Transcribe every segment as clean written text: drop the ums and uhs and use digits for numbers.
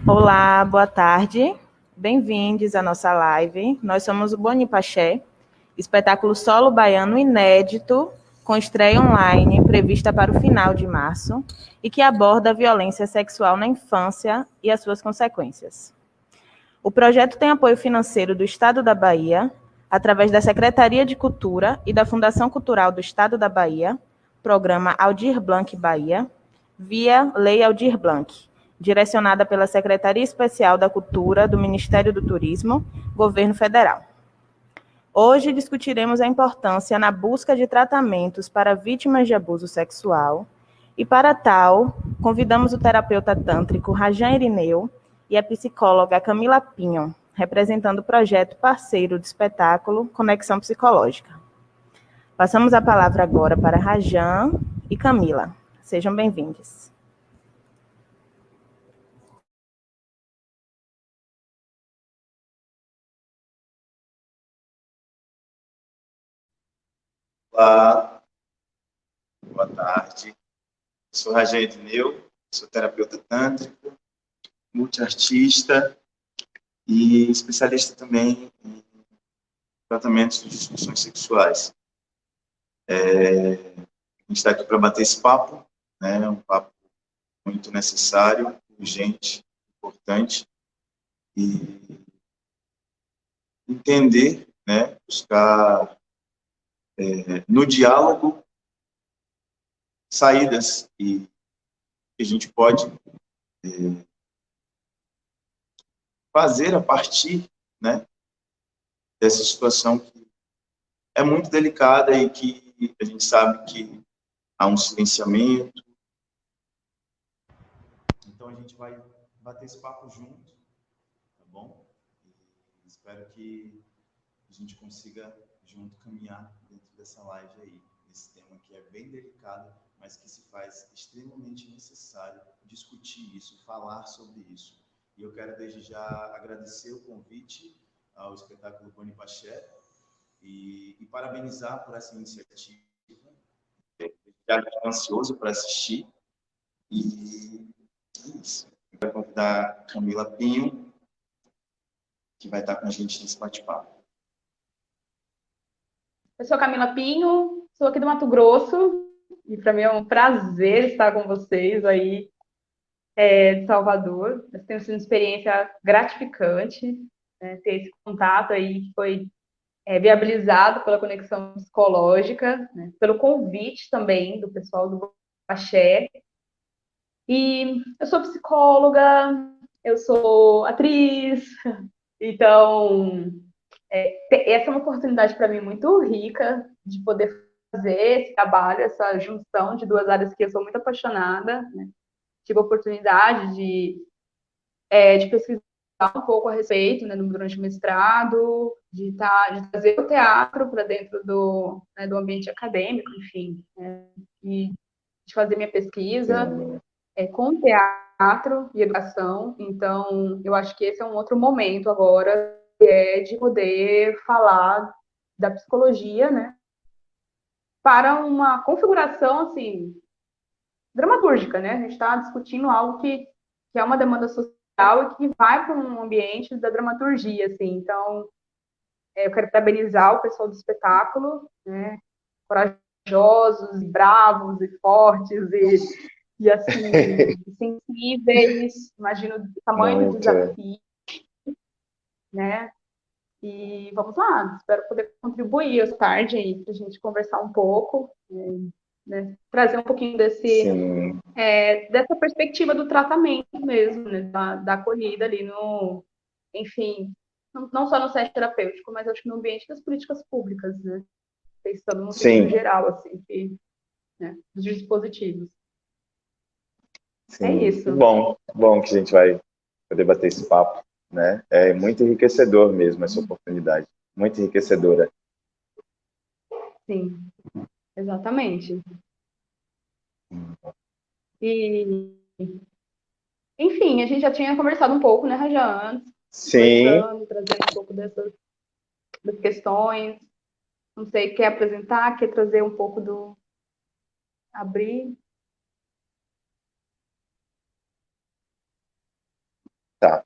Olá, boa tarde. Bem-vindos à nossa live. Nós somos o Bonipaché, espetáculo solo baiano inédito, com estreia online prevista para o final de março e que aborda a violência sexual na infância e as suas consequências. O projeto tem apoio financeiro do Estado da Bahia, através da Secretaria de Cultura e da Fundação Cultural do Estado da Bahia, Programa Aldir Blanc Bahia, via Lei Aldir Blanc, direcionada pela Secretaria Especial da Cultura do Ministério do Turismo, Governo Federal. Hoje discutiremos a importância na busca de tratamentos para vítimas de abuso sexual e, para tal, convidamos o terapeuta tântrico Rajan Irineu e a psicóloga Camila Pinho, representando o projeto parceiro do espetáculo Conexão Psicológica. Passamos a palavra agora para Rajan e Camila. Sejam bem-vindos. Olá, boa tarde. Sou Rajan Irineu, sou terapeuta tântrico, multiartista e especialista também em tratamentos de disfunções sexuais. A gente está aqui para bater esse papo, né? Um papo muito necessário, urgente, importante, e entender, né? Buscar no diálogo saídas e que a gente pode fazer a partir, né, dessa situação que é muito delicada e que a gente sabe que há um silenciamento. Então a gente vai bater esse papo junto, tá bom? E espero que a gente consiga junto caminhar dentro dessa live aí, nesse tema que é bem delicado, mas que se faz extremamente necessário discutir isso, falar sobre isso. E eu quero desde já agradecer o convite ao espetáculo Bonipaché e parabenizar por essa iniciativa. Já estou ansioso para assistir. E é isso. Eu quero convidar a Camila Pinho, que vai estar com a gente nesse bate-papo. Eu sou Camila Pinho, sou aqui do Mato Grosso, e para mim é um prazer estar com vocês aí de Salvador. Tem sido uma experiência gratificante, né, ter esse contato aí que foi viabilizado pela conexão psicológica, né, pelo convite também do pessoal do Axé. E eu sou psicóloga, eu sou atriz, então essa é uma oportunidade para mim muito rica de poder fazer esse trabalho, essa junção de duas áreas que eu sou muito apaixonada, né? Tive a oportunidade de pesquisar um pouco a respeito, né, durante o mestrado, de trazer o teatro para dentro do ambiente acadêmico, enfim, né, e de fazer minha pesquisa com teatro e educação. Então, eu acho que esse é um outro momento agora, de poder falar da psicologia, né, para uma configuração, assim, dramatúrgica, né? A gente está discutindo algo que é uma demanda social e que vai para um ambiente da dramaturgia, assim. Então, eu quero parabenizar o pessoal do espetáculo, né? Corajosos, bravos e fortes e assim, sensíveis. Imagino o tamanho do desafio, né? E vamos lá, espero poder contribuir essa tarde aí para a gente conversar um pouco, né? Trazer um pouquinho dessa perspectiva do tratamento mesmo, né? Da acolhida ali enfim, não só no set terapêutico, mas acho que no ambiente das políticas públicas, né? Pensando no sentido geral, assim, né? Dos dispositivos. Sim. É isso. Bom que a gente vai poder bater esse papo, né? É muito enriquecedor mesmo essa oportunidade, muito enriquecedora. Sim, exatamente. E, enfim, a gente já tinha conversado um pouco, né, Rajan, antes, conversando, trazendo um pouco das questões. Não sei, quer apresentar, quer trazer um pouco abrir? Tá,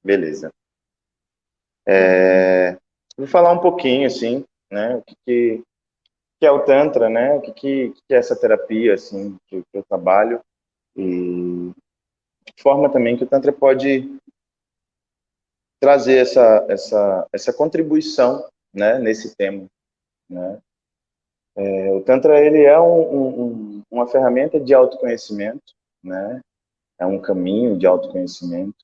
beleza. Vou falar um pouquinho, assim, né, o que é o Tantra, né, o que é essa terapia, assim, que eu trabalho, e de forma também que o Tantra pode trazer essa contribuição, né, nesse tema, né. O Tantra, ele é uma ferramenta de autoconhecimento, né, é um caminho de autoconhecimento,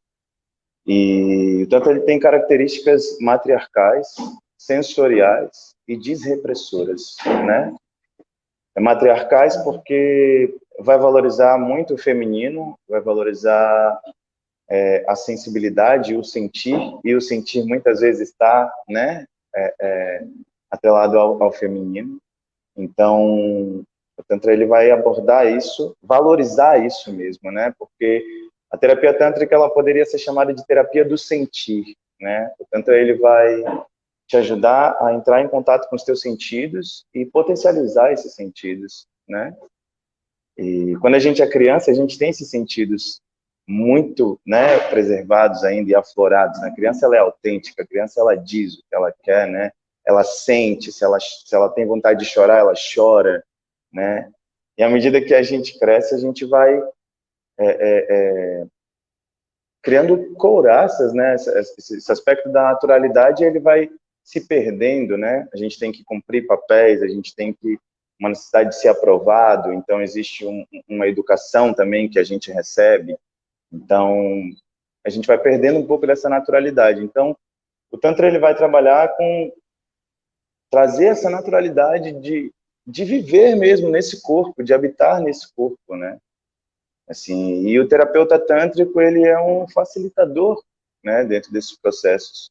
e o Tantra, ele tem características matriarcais, sensoriais e desrepressoras, né. Matriarcais porque vai valorizar muito o feminino, vai valorizar a sensibilidade e o sentir muitas vezes está, né, atrelado ao feminino. Então, o Tantra, ele vai abordar isso, valorizar isso mesmo, né, porque a terapia tântrica, ela poderia ser chamada de terapia do sentir, né. O Tantra, ele vai te ajudar a entrar em contato com os teus sentidos e potencializar esses sentidos, né. E quando a gente é criança, a gente tem esses sentidos muito, né, preservados ainda e aflorados, né? A criança, ela é autêntica, a criança, ela diz o que ela quer, né? Ela sente, se ela tem vontade de chorar, ela chora, né? E à medida que a gente cresce, a gente vai criando couraças, né? Esse aspecto da naturalidade, ele vai se perdendo, né? A gente tem que cumprir papéis, a gente tem que uma necessidade de ser aprovado, então existe uma educação também que a gente recebe, então a gente vai perdendo um pouco dessa naturalidade. Então o Tantra, ele vai trabalhar com trazer essa naturalidade de viver mesmo nesse corpo, de habitar nesse corpo, né? Assim, e o terapeuta tântrico, ele é um facilitador, né, dentro desses processos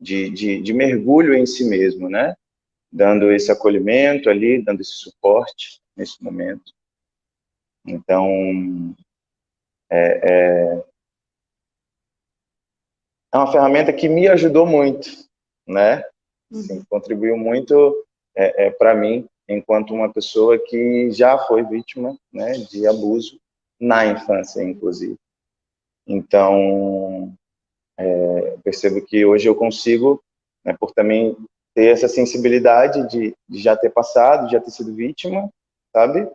de mergulho em si mesmo, né? Dando esse acolhimento ali, dando esse suporte nesse momento. Então, é uma ferramenta que me ajudou muito, né? Assim, contribuiu muito para mim, enquanto uma pessoa que já foi vítima, né, de abuso na infância, inclusive. Então, eu percebo que hoje eu consigo, né, por também ter essa sensibilidade de já ter passado, de já ter sido vítima, sabe?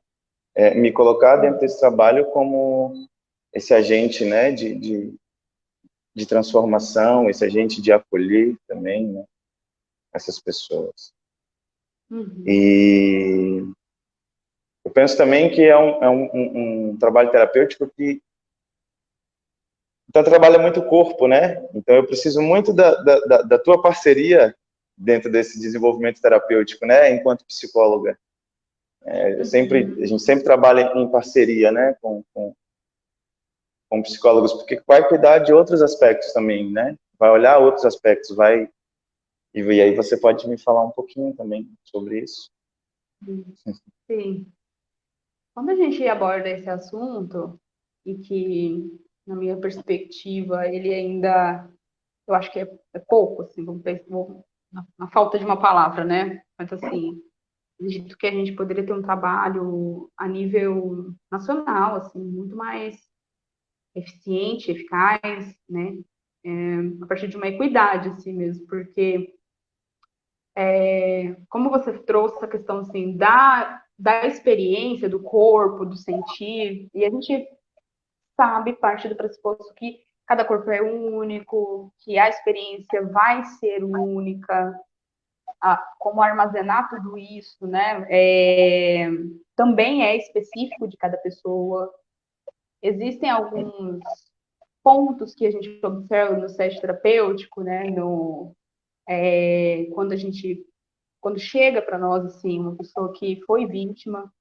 Me colocar dentro desse trabalho como esse agente, né, de transformação, esse agente de acolher também, né, essas pessoas. E eu penso também que é um trabalho terapêutico que então trabalha muito o corpo, né? Então eu preciso muito da tua parceria dentro desse desenvolvimento terapêutico, né? Enquanto psicóloga. A gente sempre trabalha em parceria, né? Com psicólogos, porque vai cuidar de outros aspectos também, né? Vai olhar outros aspectos, vai... E aí você pode me falar um pouquinho também sobre isso? Sim. Quando a gente aborda esse assunto, e que, na minha perspectiva, ele ainda, eu acho que é pouco, assim, na falta de uma palavra, né? Mas, assim, acredito que a gente poderia ter um trabalho a nível nacional, assim, muito mais eficiente, eficaz, né? A partir de uma equidade, assim mesmo, porque como você trouxe essa questão assim da experiência do corpo, do sentir, e a gente sabe, parte do pressuposto que cada corpo é único, que a experiência vai ser única, como armazenar tudo isso, né? Também é específico de cada pessoa. Existem alguns pontos que a gente observa no set terapêutico, né? Quando chega para nós assim uma pessoa que foi vítima,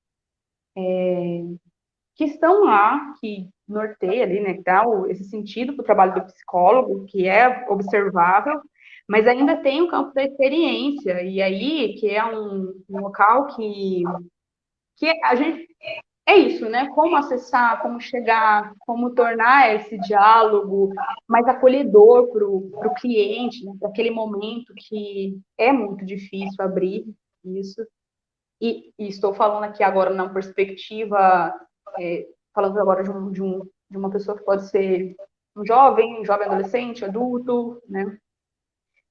que estão lá, que norteia ali, né, que dá esse sentido para o trabalho do psicólogo, que é observável, mas ainda tem o campo da experiência, e aí que é um local que a gente é isso, né? Como acessar, como chegar, como tornar esse diálogo mais acolhedor para o cliente, né? Para aquele momento que é muito difícil abrir isso. E estou falando aqui agora na perspectiva, falando agora de uma pessoa que pode ser um jovem adolescente, adulto, né?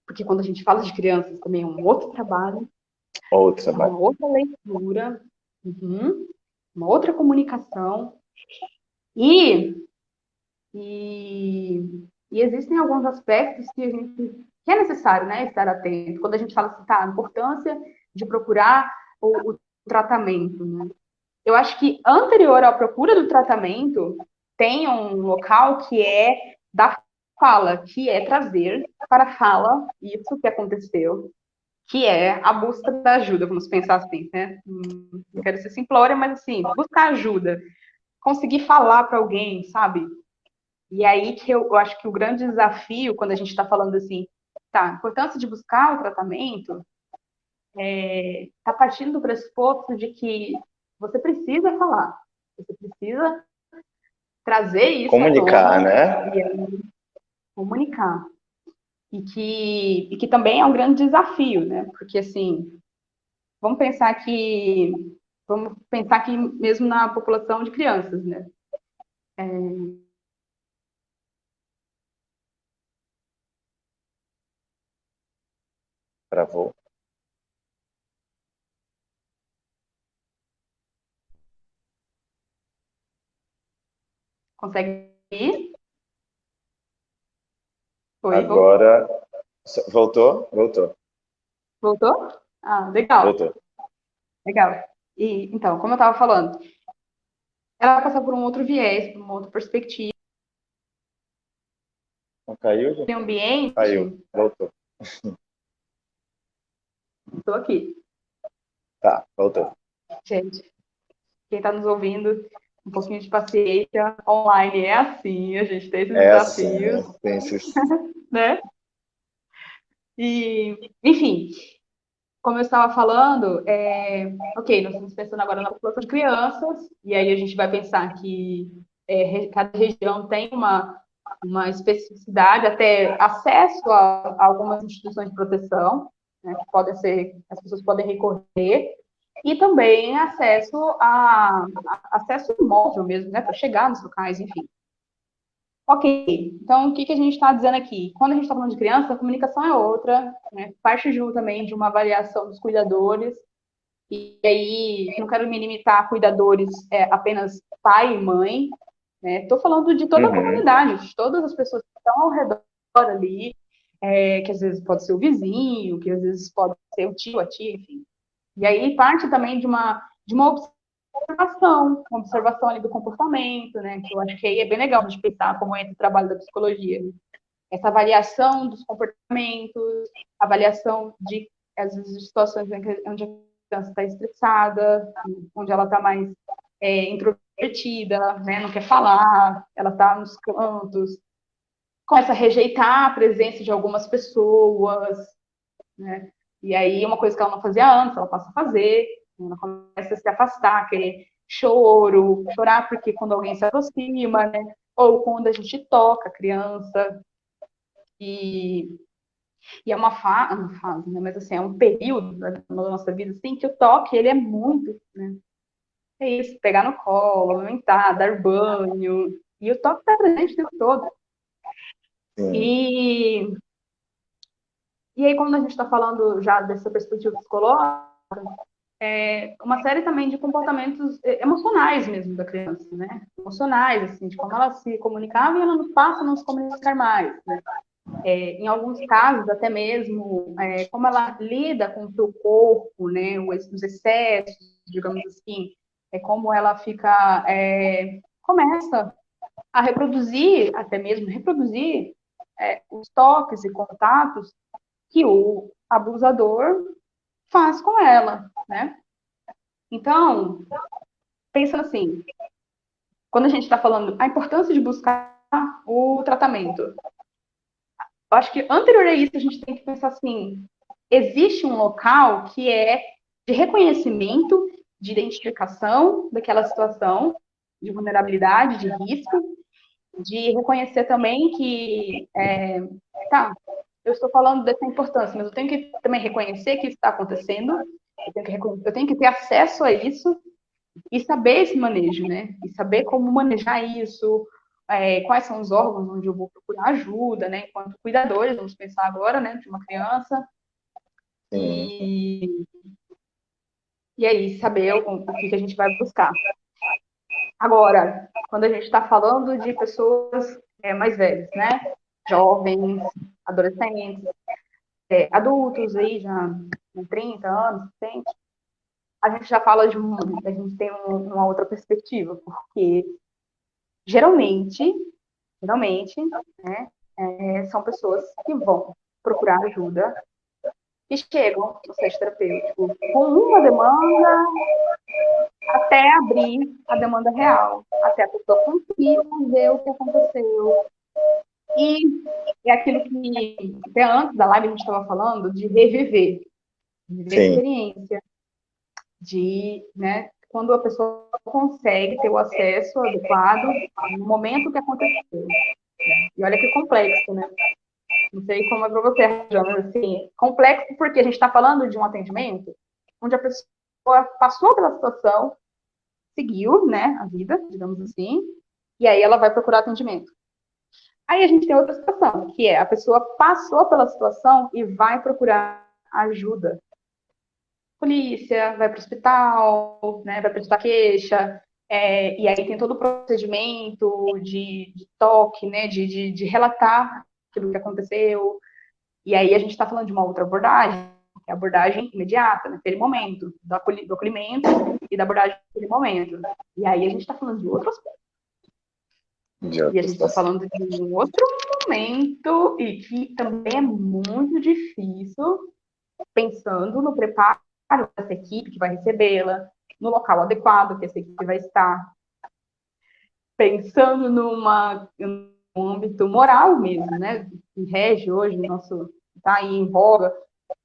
Porque quando a gente fala de crianças também é um outro trabalho, Outro é uma trabalho. outra leitura, uma outra comunicação. E, e existem alguns aspectos que é necessário, né, estar atento. Quando a gente fala assim, tá, a importância de procurar o tratamento, né? Eu acho que anterior à procura do tratamento, tem um local que é da fala, que é trazer para a fala isso que aconteceu, que é a busca da ajuda, vamos pensar assim, né? Não quero ser simplória, mas assim, buscar ajuda, conseguir falar para alguém, sabe? E aí que eu acho que o grande desafio, quando a gente está falando assim, tá, a importância de buscar o tratamento, está partindo do pressuposto de que você precisa falar, você precisa trazer isso à Comunicar, tona né? e aí comunicar. E que também é um grande desafio, né? Porque, assim, vamos pensar que mesmo na população de crianças, né? Travou. Consegue ir? Foi, voltou. Agora, voltou? Voltou. Voltou? Ah, legal, Voltou. legal. E, então, como eu estava falando, ela vai passar por um outro viés, por uma outra perspectiva. Não caiu, gente? Tem ambiente, Caiu. Voltou. estou aqui, Tá, voltou. gente. Quem está nos ouvindo, um pouquinho de paciência. Online é assim, a gente tem esses É assim, né? desafios, Tem esses... né? E, enfim, como eu estava falando, ok, nós estamos pensando agora na população de crianças, e aí a gente vai pensar que cada região tem uma especificidade, até acesso a algumas instituições de proteção, né, que podem ser, as pessoas podem recorrer, e também acesso móvel mesmo, né, para chegar nos locais, enfim. Ok, então o que a gente está dizendo aqui? Quando a gente está falando de criança, a comunicação é outra, né? Parte junto também de uma avaliação dos cuidadores, e aí não quero me limitar a cuidadores apenas pai e mãe, né? Estou falando de toda a Uhum. comunidade, de todas as pessoas que estão ao redor ali, que às vezes pode ser o vizinho, que às vezes pode ser o tio, a tia, enfim. E aí parte também de uma observação, uma observação ali do comportamento, né? Que eu acho que aí é bem legal a gente pensar como entra o trabalho da psicologia. Né? Essa avaliação dos comportamentos, avaliação de, às vezes, de situações onde a criança está estressada, onde ela está mais introvertida, né? Não quer falar, ela está nos cantos, começa a rejeitar a presença de algumas pessoas, né? E aí, uma coisa que ela não fazia antes, ela passa a fazer, ela começa a se afastar, querer chorar porque quando alguém se aproxima, né? Ou quando a gente toca a criança. E, e é uma fase, né? Mas assim, é um período da nossa vida, assim, que o toque, ele é muito, né? É isso, pegar no colo, amamentar, dar banho. E o toque está presente o tempo todo. Sim. E aí, quando a gente está falando já dessa perspectiva psicológica, uma série também de comportamentos emocionais mesmo da criança, né? Emocionais, assim, de como ela se comunicava e ela não passa a não se comunicar mais, né? Em alguns casos, até mesmo, como ela lida com o seu corpo, né? Os excessos, digamos assim, como ela fica, começa a reproduzir, até mesmo reproduzir, os toques e contatos que o abusador faz com ela, né? Então, pensa assim, quando a gente está falando a importância de buscar o tratamento, eu acho que anterior a isso a gente tem que pensar assim, existe um local que é de reconhecimento, de identificação daquela situação de vulnerabilidade, de risco, de reconhecer também que, tá, eu estou falando dessa importância, mas eu tenho que também reconhecer que isso está acontecendo, eu tenho que ter acesso a isso, e saber esse manejo, né? E saber como manejar isso, quais são os órgãos onde eu vou procurar ajuda, né? Enquanto cuidadores, vamos pensar agora, né, de uma criança. Sim. E aí, saber o que a gente vai buscar. Agora, quando a gente está falando de pessoas mais velhas, né? Jovens, adolescentes, adultos aí já com 30 anos, 60, a gente já fala a gente tem uma outra perspectiva, porque geralmente, né, são pessoas que vão procurar ajuda e chegam no centro terapêutico com uma demanda até abrir a demanda real, até a pessoa conseguir ver o que aconteceu. E é aquilo que até antes da live a gente estava falando de reviver, de viver a Sim. experiência, de, né, quando a pessoa consegue ter o acesso adequado no momento que aconteceu. E olha que complexo, né? Não sei como é para você, Jana, mas assim, complexo porque a gente está falando de um atendimento onde a pessoa passou pela situação, seguiu, né, a vida, digamos assim, e aí ela vai procurar atendimento. Aí a gente tem outra situação, que é a pessoa passou pela situação e vai procurar ajuda. Polícia, vai para o hospital, né, vai prestar queixa, e aí tem todo o procedimento de toque, né, de relatar aquilo que aconteceu. E aí a gente está falando de uma outra abordagem, que é a abordagem imediata, naquele momento, do acolhimento e da abordagem naquele momento. E aí a gente está falando de outro aspecto. E a gente está falando de um outro momento e que também é muito difícil, pensando no preparo dessa equipe que vai recebê-la, no local adequado que essa equipe vai estar, pensando num âmbito moral mesmo, né, que rege hoje o nosso, está aí em voga,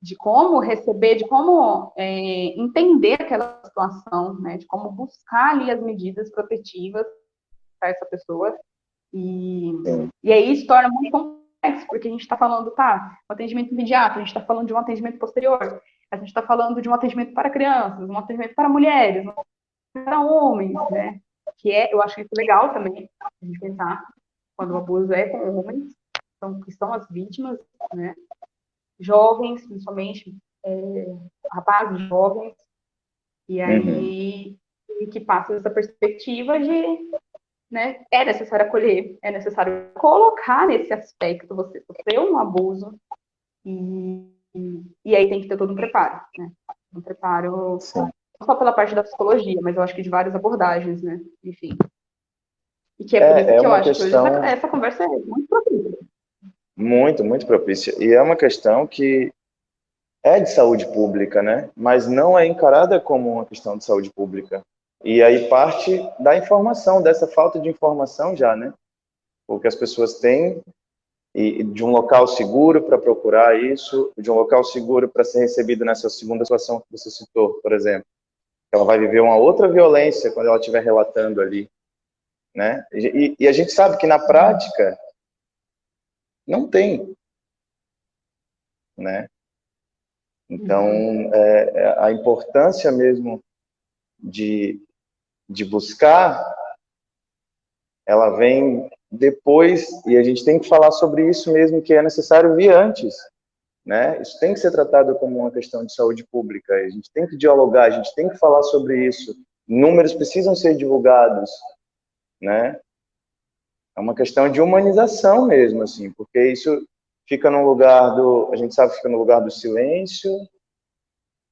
de como receber, de como entender aquela situação, né, de como buscar ali as medidas protetivas para essa pessoa. E aí isso torna muito complexo, porque a gente está falando, um atendimento imediato, a gente está falando de um atendimento posterior, a gente está falando de um atendimento para crianças, um atendimento para mulheres, para homens, né? Eu acho isso legal também, a gente pensar, quando o abuso é com homens, que são as vítimas, né? Jovens, principalmente, rapazes jovens, e aí que passa essa perspectiva de, né, é necessário acolher, é necessário colocar nesse aspecto, você sofreu um abuso, e aí tem que ter todo um preparo, né? Um preparo, Sim. não só pela parte da psicologia, mas eu acho que de várias abordagens, né? Enfim. E que é por isso que eu uma acho que hoje questão essa conversa é muito profunda. muito, muito propícia. E é uma questão que é de saúde pública, né? Mas não é encarada como uma questão de saúde pública. E aí parte da informação, dessa falta de informação já, né? Porque as pessoas têm e de um local seguro para procurar isso, de um local seguro para ser recebido nessa segunda situação que você citou, por exemplo. Ela vai viver uma outra violência quando ela estiver relatando ali, né? E a gente sabe que na prática não tem, né? Então, a importância mesmo de buscar, ela vem depois, e a gente tem que falar sobre isso mesmo, que é necessário vir antes, né? Isso tem que ser tratado como uma questão de saúde pública, a gente tem que dialogar, a gente tem que falar sobre isso, números precisam ser divulgados, né? É uma questão de humanização mesmo, assim, porque isso fica no lugar a gente sabe que fica no lugar do silêncio,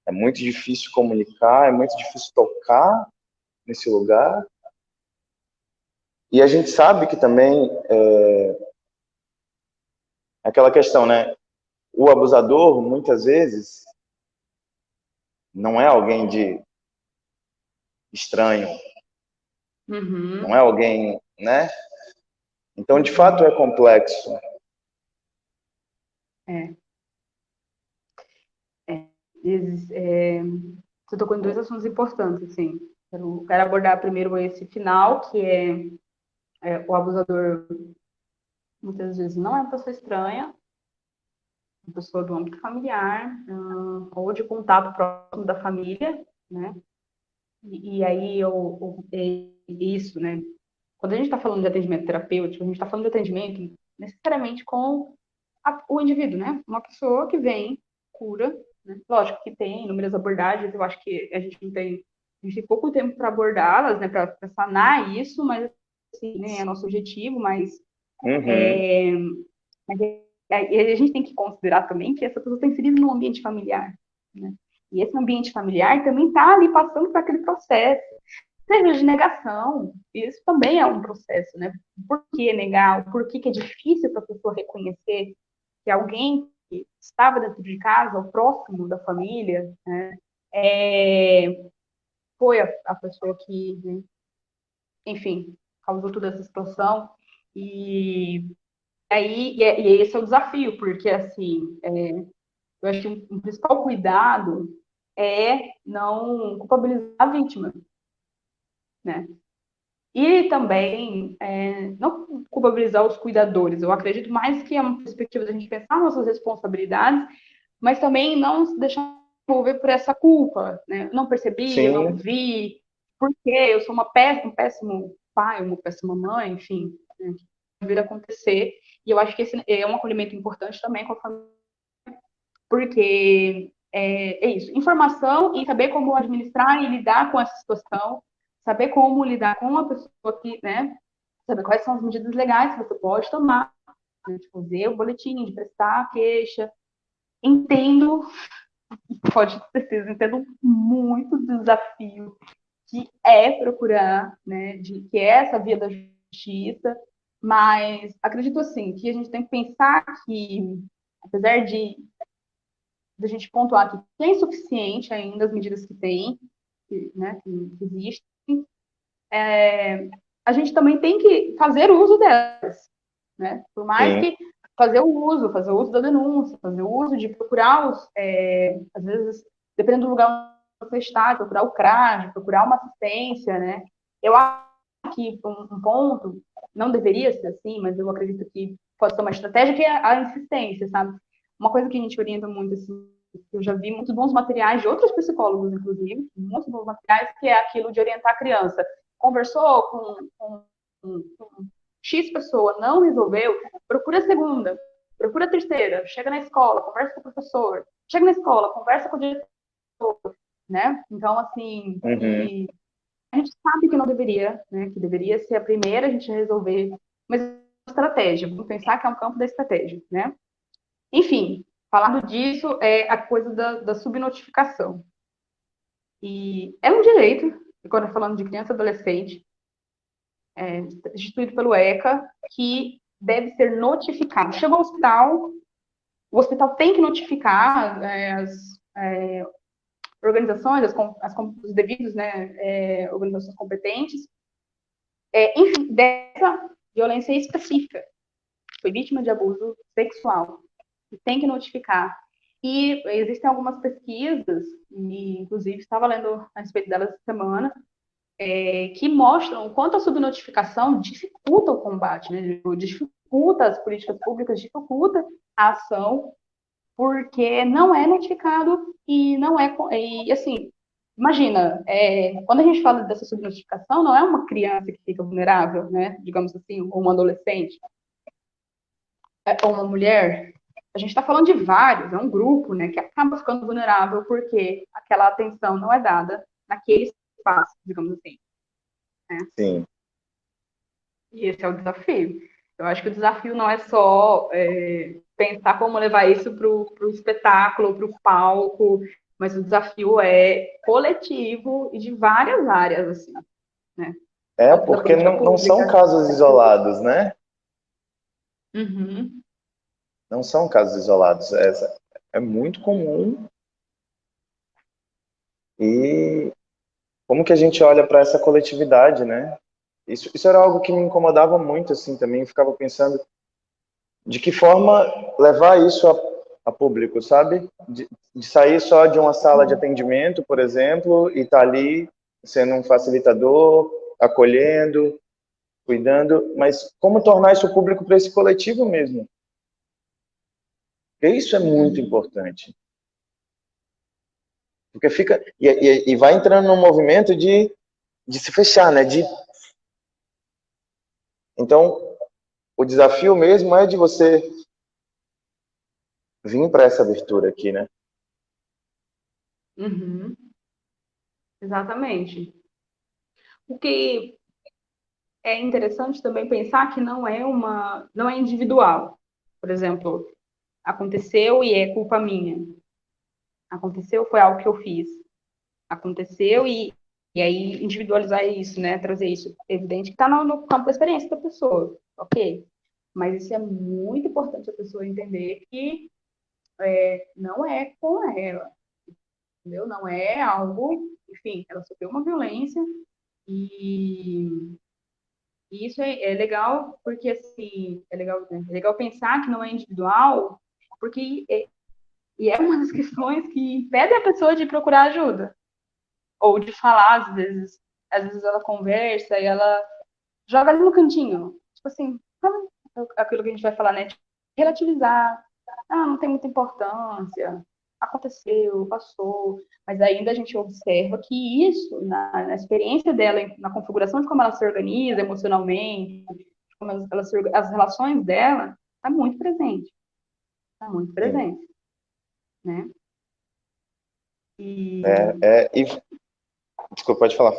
é muito difícil comunicar, é muito difícil tocar nesse lugar. E a gente sabe que também aquela questão, né? O abusador, muitas vezes, não é alguém de estranho, não é alguém, né? Então, de fato, é complexo. Você tocou em dois assuntos importantes, assim. Eu quero abordar primeiro esse final, que o abusador muitas vezes não é uma pessoa estranha, uma pessoa do âmbito familiar, ou de contato próximo da família, né? E aí isso, né? quando a gente está falando de atendimento terapêutico, a gente está falando de atendimento necessariamente com o indivíduo, né? Uma pessoa que vem, cura, né? Lógico que tem inúmeras abordagens, eu acho que a gente tem pouco tempo para abordá-las, né? Para sanar isso, mas assim, né, é nosso objetivo, mas, mas a gente tem que considerar também que essa pessoa está inserida num ambiente familiar, né? E esse ambiente familiar também está ali passando por aquele processo, seja de negação, isso também é um processo, né? Por que negar? Por que é difícil para a pessoa reconhecer que alguém que estava dentro de casa, ou próximo da família, né, foi a pessoa que, né, enfim, causou toda essa situação. E esse é o desafio, porque, assim, eu acho que um principal cuidado é não culpabilizar a vítima, né? E também não culpabilizar os cuidadores. Eu acredito mais que é uma perspectiva da gente pensar nossas responsabilidades, mas também não se deixar envolver por essa culpa, né? Eu não percebi, eu não Sim, vi, porque eu sou um péssimo pai, uma péssima mãe, enfim, né? Que pode vir a acontecer. E eu acho que esse é um acolhimento importante também com a família, porque é isso, informação e saber como administrar e lidar com essa situação, saber como lidar com uma pessoa que, né, saber quais são as medidas legais que você pode tomar, né, de fazer o boletim, de prestar a queixa. Entendo, pode ter certeza, entendo muito do desafio que é procurar, né, que é essa via da justiça, mas acredito assim que a gente tem que pensar que, apesar de a gente pontuar que é insuficiente ainda as medidas que tem, né, que existem, a gente também tem que fazer uso delas, né? Por mais sim. que fazer o uso da denúncia, fazer o uso de procurar às vezes, dependendo do lugar onde você está, procurar o CRAD, procurar uma assistência, né? Eu acho que um ponto, não deveria ser assim, mas eu acredito que pode ser uma estratégia, que é a insistência, sabe? Uma coisa que a gente orienta muito, assim, eu já vi muitos bons materiais de outros psicólogos, inclusive, muitos bons materiais, que é aquilo de orientar a criança. Conversou com X pessoa, não resolveu, procura a segunda, procura a terceira, chega na escola, conversa com o professor, chega na escola, conversa com o diretor, né? Então, assim, Uhum. e a gente sabe que não deveria, né? Que deveria ser a primeira a gente resolver, mas é uma estratégia, vamos pensar que é um campo da estratégia, né? Enfim, falando disso, é a coisa da subnotificação. E é um direito, agora falando de criança e adolescente, instituído pelo ECA, que deve ser notificado. Chegou ao hospital, o hospital tem que notificar as organizações, os devidos, né, organizações competentes, enfim, dessa violência específica. Foi vítima de abuso sexual. Tem que notificar. E existem algumas pesquisas, e inclusive estava lendo a respeito delas essa semana, que mostram o quanto a subnotificação dificulta o combate, né? Dificulta as políticas públicas, dificulta a ação, porque não é notificado e não é. E assim, imagina, quando a gente fala dessa subnotificação, não é uma criança que fica vulnerável, né? Digamos assim, ou um adolescente, ou uma mulher. A gente está falando de vários, é um grupo, né, que acaba ficando vulnerável porque aquela atenção não é dada naquele espaço, digamos assim. Né? Sim. E esse é o desafio. Eu acho que o desafio não é só pensar como levar isso para o espetáculo, para o palco, mas o desafio é coletivo e de várias áreas, assim, né? Tanto da Porque política não são pública. casos isolados, né? Uhum. Não são casos isolados. É muito comum. E como que a gente olha para essa coletividade, né? Isso era algo que me incomodava muito, assim, também. Eu ficava pensando de que forma levar isso a público, sabe? De sair só de uma sala de atendimento, por exemplo, e estar ali sendo um facilitador, acolhendo, cuidando, mas como tornar isso público para esse coletivo mesmo? Porque isso é muito importante. Porque fica. E vai entrando num movimento de se fechar, né? Então, o desafio mesmo é de você vir para essa abertura aqui, né? Uhum. Exatamente. O que é interessante também pensar que não é individual. Por exemplo, aconteceu e é culpa minha. Aconteceu, foi algo que eu fiz. Aconteceu e aí individualizar isso, né? Trazer isso. Evidente que está no campo da experiência da pessoa, ok? Mas isso é muito importante a pessoa entender que não é com ela, entendeu? Não é algo, enfim, ela sofreu uma violência e isso é legal porque, assim, é legal, né? É legal pensar que não é individual, porque e é uma das questões que impedem a pessoa de procurar ajuda ou de falar, às vezes ela conversa e ela joga ali no cantinho, tipo assim, aquilo que a gente vai falar, né? Tipo, relativizar, não tem muita importância, aconteceu, passou, mas ainda a gente observa que isso, na experiência dela, na configuração de como ela se organiza emocionalmente, de como as relações dela, está muito Sim. presente, né? E... E, desculpa, pode falar.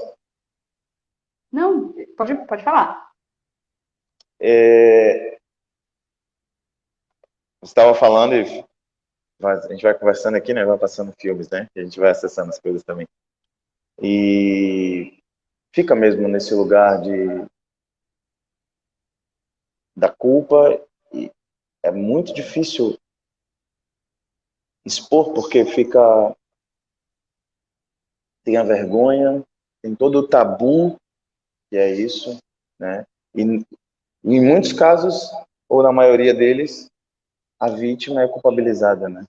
Não, pode falar. Você estava falando e a gente vai conversando aqui, né? Vai passando filmes, né? E a gente vai acessando as coisas também. E fica mesmo nesse lugar da culpa. E é muito difícil expor porque tem a vergonha, tem todo o tabu que é isso, né? E em muitos casos, ou na maioria deles, a vítima é culpabilizada, né?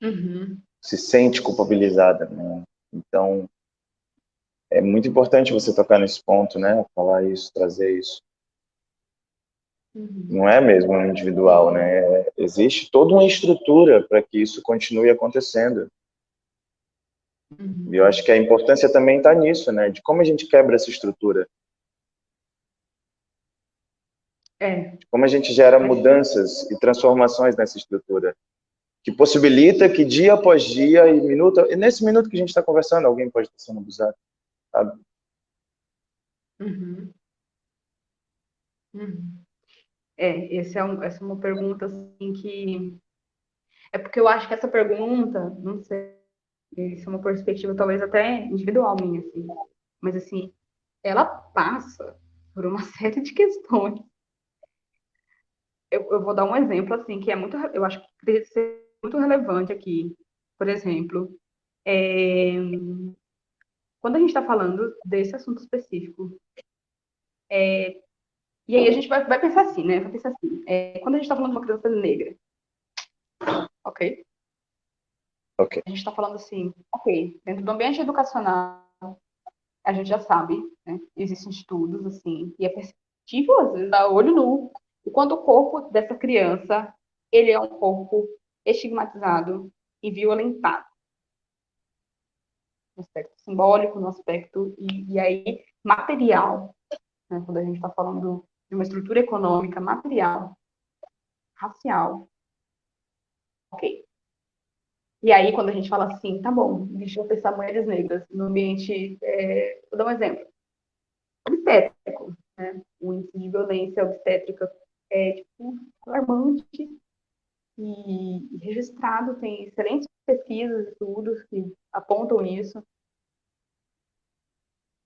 Uhum. Se sente culpabilizada, né? Então, é muito importante você tocar nesse ponto, né? Falar isso, trazer isso. Uhum. Não é mesmo individual, né? Existe toda uma estrutura para que isso continue acontecendo. Uhum. E eu acho que a importância também está nisso, né? De como a gente quebra essa estrutura. De como a gente gera mudanças e transformações nessa estrutura. Que possibilita que dia após dia e nesse minuto que a gente está conversando, alguém pode estar sendo abusado, sabe? Uhum. Uhum. Essa é uma pergunta assim que é porque eu acho que essa pergunta, não sei, isso é uma perspectiva talvez até individual minha, assim, mas assim, ela passa por uma série de questões. Eu vou dar um exemplo assim que é muito, eu acho que deve ser muito relevante aqui. Por exemplo, é, quando a gente está falando desse assunto específico, e aí a gente vai pensar assim, né? Vai pensar assim, quando a gente está falando de uma criança negra, ok? Ok. A gente está falando assim, ok, dentro do ambiente educacional, a gente já sabe, né? Existem estudos, assim, e é perceptível, às vezes, a olho nu, o quanto o corpo dessa criança, ele é um corpo estigmatizado e violentado, no aspecto simbólico, no aspecto, e aí, material, né? Quando a gente está falando de uma estrutura econômica material, racial, ok. E aí, quando a gente fala assim, tá bom, deixa eu pensar mulheres negras no ambiente, vou dar um exemplo, obstétrico, né? O índice de violência obstétrica é, tipo, alarmante e registrado, tem excelentes pesquisas, estudos que apontam isso.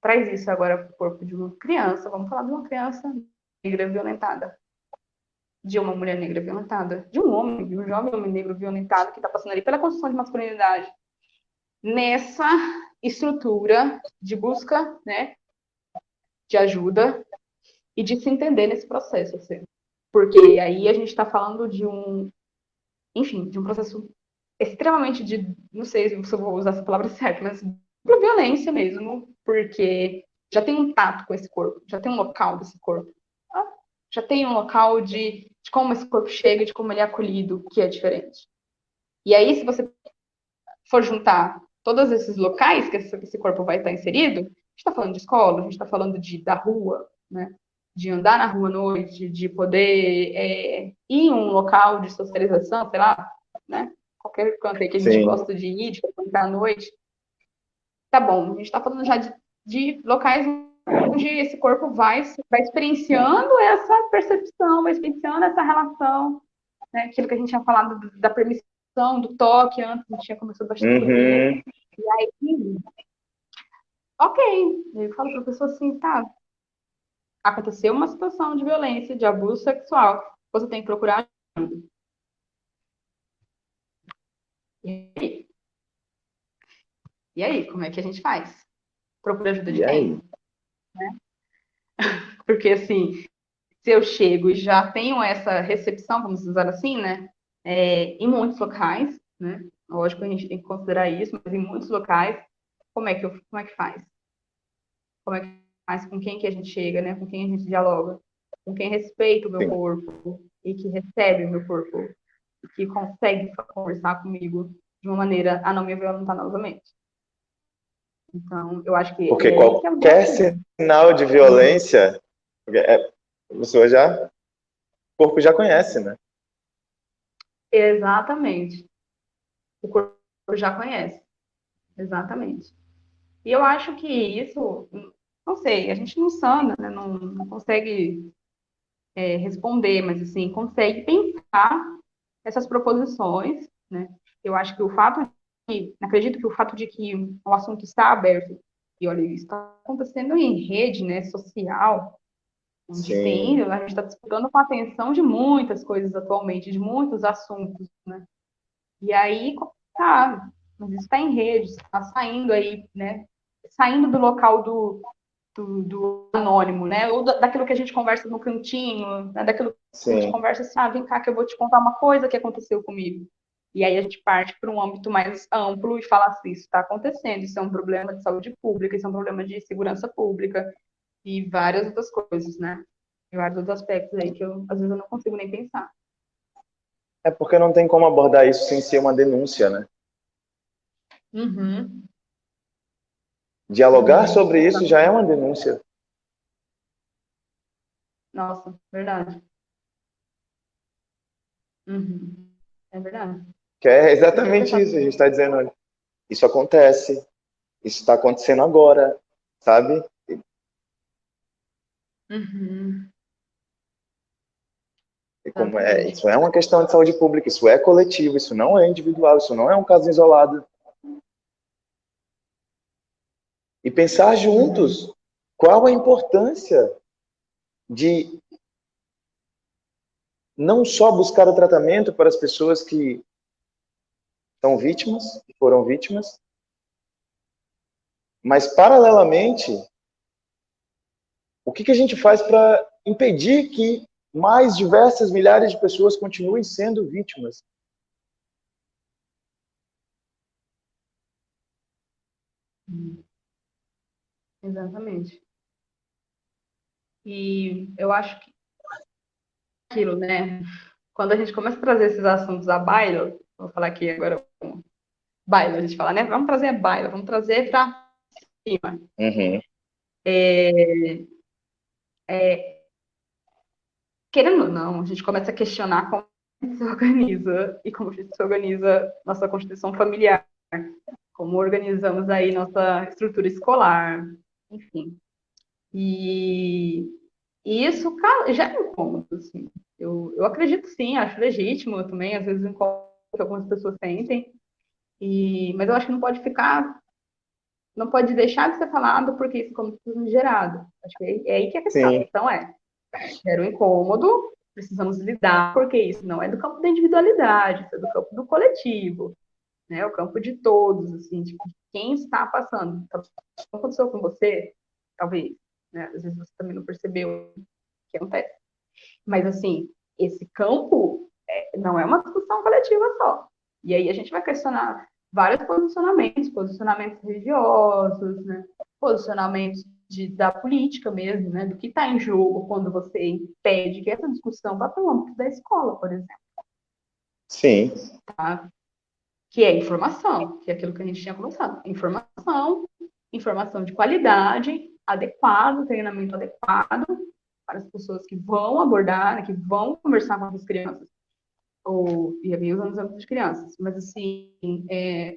Traz isso agora para o corpo de uma criança, vamos falar de uma criança negra violentada, de uma mulher negra violentada, de um homem, de um jovem homem negro violentado que está passando ali pela construção de masculinidade, nessa estrutura de busca, né, de ajuda e de se entender nesse processo, assim. Porque aí a gente está falando de enfim, de um processo extremamente não sei se eu vou usar essa palavra certa, mas de violência mesmo, porque já tem um tato com esse corpo, já tem um local desse corpo, tá? Já tem um local de como esse corpo chega, de como ele é acolhido, que é diferente. E aí, se você for juntar todos esses locais que esse corpo vai estar inserido, a gente está falando de escola, a gente está falando da rua, né? de andar na rua à noite, de poder ir em um local de socialização, sei lá, né? Qualquer canto aí que a gente Sim. gosta de ir, de frequentar à noite. Tá bom, a gente está falando já de locais onde esse corpo vai experienciando essa percepção, vai experienciando essa relação, né? Aquilo que a gente tinha falado da permissão, do toque, antes a gente tinha começado bastante sobre isso. E aí, ok, eu falo para a pessoa assim, tá, aconteceu uma situação de violência, de abuso sexual, você tem que procurar ajuda. E aí, como é que a gente faz? Procura ajuda de quem? Né? Porque, assim, se eu chego e já tenho essa recepção, vamos dizer assim, né? Em muitos locais, né? Lógico que a gente tem que considerar isso, mas em muitos locais, como é que faz? Como é que faz? Com quem que a gente chega, né? Com quem a gente dialoga? Com quem respeita o meu corpo e que recebe o meu corpo e que consegue conversar comigo de uma maneira a não me violentar novamente. Então, eu acho que Porque qualquer sinal de violência, a pessoa o corpo já conhece, né? Exatamente. O corpo já conhece. Exatamente. E eu acho que isso, não sei, a gente não sana, né? Não consegue responder, mas assim, consegue pensar essas proposições, né? Eu acho que acredito que o fato de que o assunto está aberto, e olha, isso está acontecendo em rede, né, social, onde Sim. a gente está disputando com a atenção de muitas coisas atualmente, de muitos assuntos, né? E aí, tá, mas isso está em rede, está saindo aí, né? Saindo do local do anônimo, né? Ou daquilo que a gente conversa no cantinho, né? Daquilo que a gente conversa assim, vem cá que eu vou te contar uma coisa que aconteceu comigo. E aí a gente parte para um âmbito mais amplo e fala assim, isso está acontecendo, isso é um problema de saúde pública, isso é um problema de segurança pública e várias outras coisas, né? E vários outros aspectos aí que às vezes eu não consigo nem pensar. É porque não tem como abordar isso sem ser uma denúncia, né? Uhum. Dialogar sobre isso já é uma denúncia. Nossa, verdade. Uhum. É verdade. Que é exatamente isso. A gente está dizendo, olha, isso acontece, isso está acontecendo agora, sabe? Uhum. E isso é uma questão de saúde pública, isso é coletivo, isso não é individual, isso não é um caso isolado. E pensar juntos qual a importância de não só buscar o tratamento para as pessoas que são vítimas, que foram vítimas, mas, paralelamente, o que a gente faz para impedir que mais diversas milhares de pessoas continuem sendo vítimas? Exatamente. E eu acho que aquilo, né? Quando a gente começa a trazer esses assuntos à baila, vou falar aqui agora, baila, a gente fala, né? Vamos trazer a baila, vamos trazer para cima. Uhum. Querendo ou não, a gente começa a questionar como a gente se organiza e como a gente se organiza nossa constituição familiar, como organizamos aí nossa estrutura escolar, enfim. E isso já é incômodo, assim. Eu acredito sim, acho legítimo também, às vezes incômodo que algumas pessoas sentem, mas eu acho que não pode deixar de ser falado porque isso como tudo gerado. Acho que é aí que é a questão. Sim. A questão gera um incômodo, precisamos lidar, porque isso não é do campo da individualidade, isso é do campo do coletivo, né? É o campo de todos, assim, tipo, quem está passando. Não aconteceu com você? Talvez, né? Às vezes você também não percebeu o que acontece. Mas, assim, esse campo não é uma discussão coletiva só. E aí a gente vai questionar vários posicionamentos religiosos, né? Posicionamentos da política mesmo, né? Do que está em jogo quando você impede que essa discussão vá para o âmbito da escola, por exemplo. Sim. Tá? Que é informação, que é aquilo que a gente tinha conversado. Informação de qualidade, adequado, treinamento adequado, para as pessoas que vão abordar, né, que vão conversar com as crianças, e ali usando os âmbitos de crianças. Mas, assim,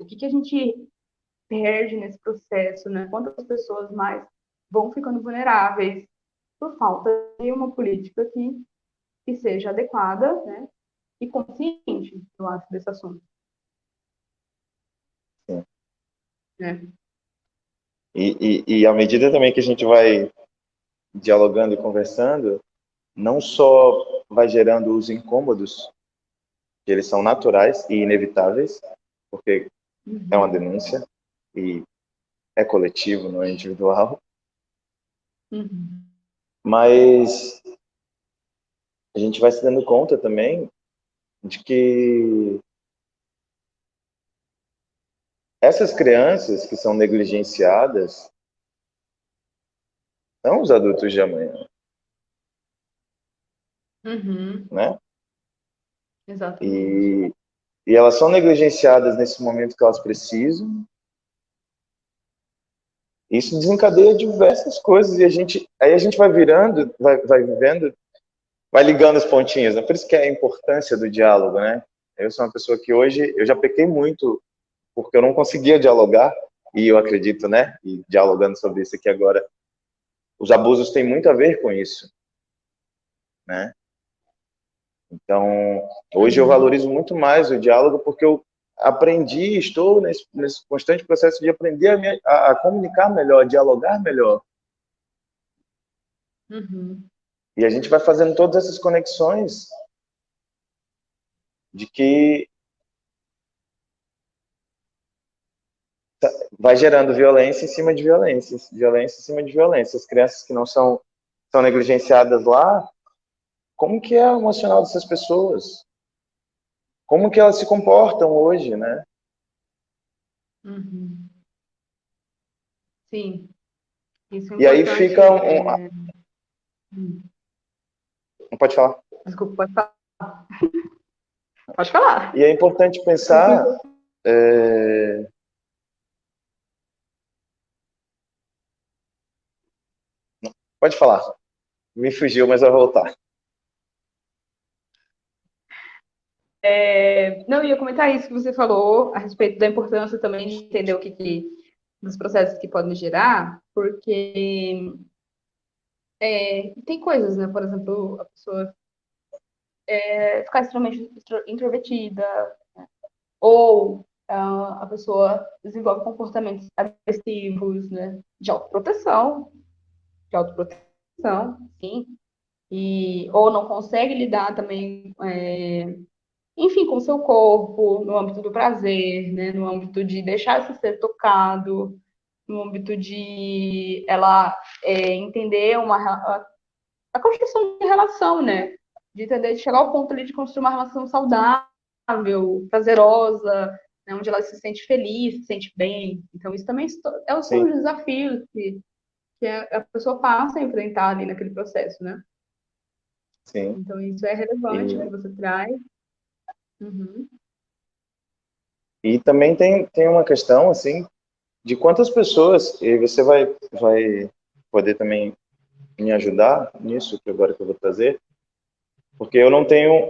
o que a gente perde nesse processo, né? Quantas pessoas mais vão ficando vulneráveis por falta de uma política que seja adequada, né? E consciente, eu acho, desse assunto. Sim. Né? E à medida também que a gente vai dialogando e conversando, não só vai gerando os incômodos, que eles são naturais e inevitáveis, porque é uma denúncia e é coletivo, não é individual, Uhum. mas a gente vai se dando conta também de que essas crianças que são negligenciadas são os adultos de amanhã, Uhum. né? Exatamente. E elas são negligenciadas nesse momento que elas precisam. Isso desencadeia diversas coisas e aí a gente vai virando, vai vivendo, vai ligando os pontinhos, né? Por isso que é a importância do diálogo, né? Eu sou uma pessoa que hoje eu já pequei muito porque eu não conseguia dialogar e eu acredito, né? E dialogando sobre isso aqui agora, os abusos têm muito a ver com isso, né? Então, hoje eu Uhum. valorizo muito mais o diálogo porque eu aprendi, estou nesse constante processo de aprender a comunicar melhor, a dialogar melhor. Uhum. E a gente vai fazendo todas essas conexões de que vai gerando violência em cima de violência, violência em cima de violência. As crianças que não são negligenciadas lá, como que é o emocional dessas pessoas? Como que elas se comportam hoje, né? Uhum. Sim, isso é E aí importante. fica Hum. pode falar. Desculpa, pode falar. Pode falar. E é importante pensar, é, pode falar. Me fugiu, mas vai voltar. Não, eu ia comentar isso que você falou a respeito da importância também de entender dos processos que podem gerar, porque tem coisas, né? Por exemplo, a pessoa ficar extremamente introvertida, ou a pessoa desenvolve comportamentos agressivos, né? De autoproteção, sim, ou não consegue lidar também, enfim, com o seu corpo, no âmbito do prazer, né? No âmbito de deixar-se ser tocado, no âmbito de ela entender a construção de relação, né? De entender, de chegar ao ponto ali de construir uma relação saudável, prazerosa, né? Onde ela se sente feliz, se sente bem. Então, isso também são Sim, os desafios que a pessoa passa a enfrentar ali naquele processo, né? sim. Então, isso é relevante que E, você traz. Uhum. e também tem uma questão, assim, de quantas pessoas, e você vai poder também me ajudar nisso, que agora que eu vou trazer, porque eu não tenho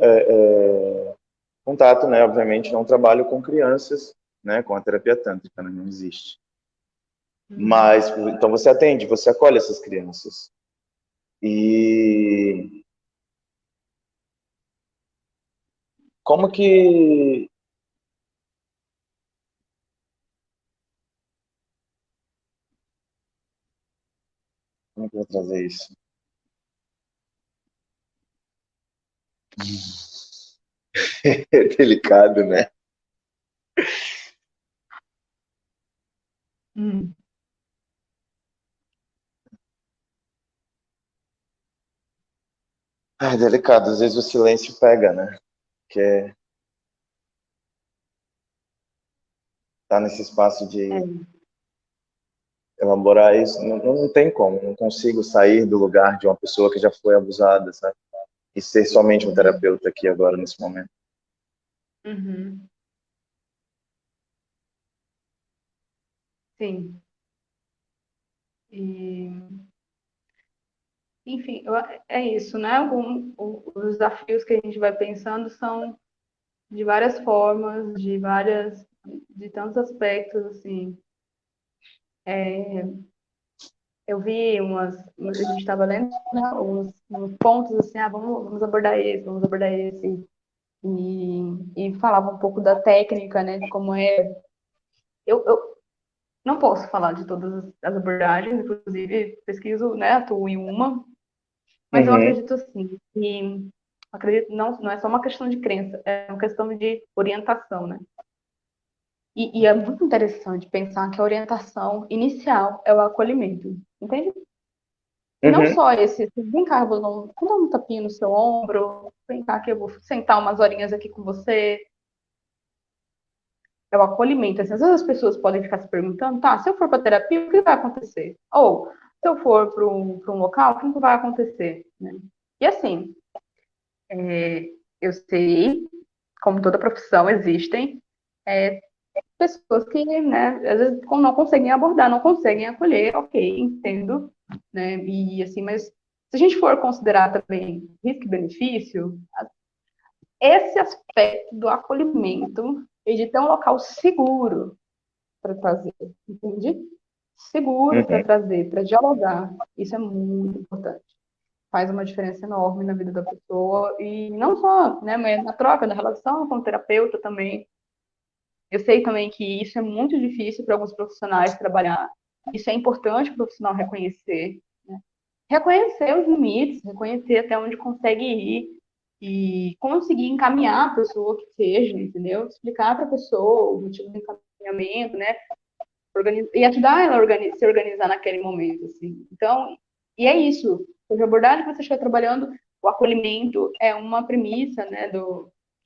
contato, né, obviamente, não trabalho com crianças, né, com a terapia tântrica, né, não existe. Uhum. Mas, então você atende, você acolhe essas crianças. E como que... Como que eu vou trazer isso? É delicado, né? Uhum. É delicado, às vezes o silêncio pega, né? Que é tá nesse espaço de elaborar isso, não tem como, não consigo sair do lugar de uma pessoa que já foi abusada, sabe? E ser somente um Uhum. terapeuta aqui agora, nesse momento. Uhum. Sim. E Enfim, é isso, né? Os desafios que a gente vai pensando são de várias formas, de tantos aspectos, assim. Eu vi a gente estava lendo, né, uns pontos assim, vamos abordar esse, e falava um pouco da técnica, né, de como é. Eu não posso falar de todas as abordagens, inclusive pesquiso, né, atuo em uma, mas eu Uhum, acredito assim, e acredito não é só uma questão de crença, é uma questão de orientação, né? E é muito interessante pensar que a orientação inicial é o acolhimento, entende? E não uhum, só esse, vem cá, vou dar um tapinha no seu ombro, vem cá que eu vou sentar umas horinhas aqui com você. É o acolhimento. Assim, às vezes as pessoas podem ficar se perguntando, tá, se eu for para terapia, o que vai acontecer? Ou, se eu for para um local, o que vai acontecer? Né? E assim, eu sei, como toda profissão, existem pessoas que, né, às vezes não conseguem abordar, não conseguem acolher, ok, entendo, né, e assim, mas se a gente for considerar também risco e benefício, esse aspecto do acolhimento e de ter um local seguro para trazer, entende? Seguro para uhum. trazer, para dialogar, isso é muito importante. Faz uma diferença enorme na vida da pessoa e não só, né, mas na troca da relação com o terapeuta também. Eu sei também que isso é muito difícil para alguns profissionais trabalhar. Isso é importante o profissional reconhecer, né? Reconhecer os limites, reconhecer até onde consegue ir e conseguir encaminhar a pessoa que seja, entendeu? Explicar para a pessoa o motivo do encaminhamento, né? E ajudar ela a se organizar naquele momento, assim. Então, e é isso. A abordagem que você estiver trabalhando, o acolhimento é uma premissa, né,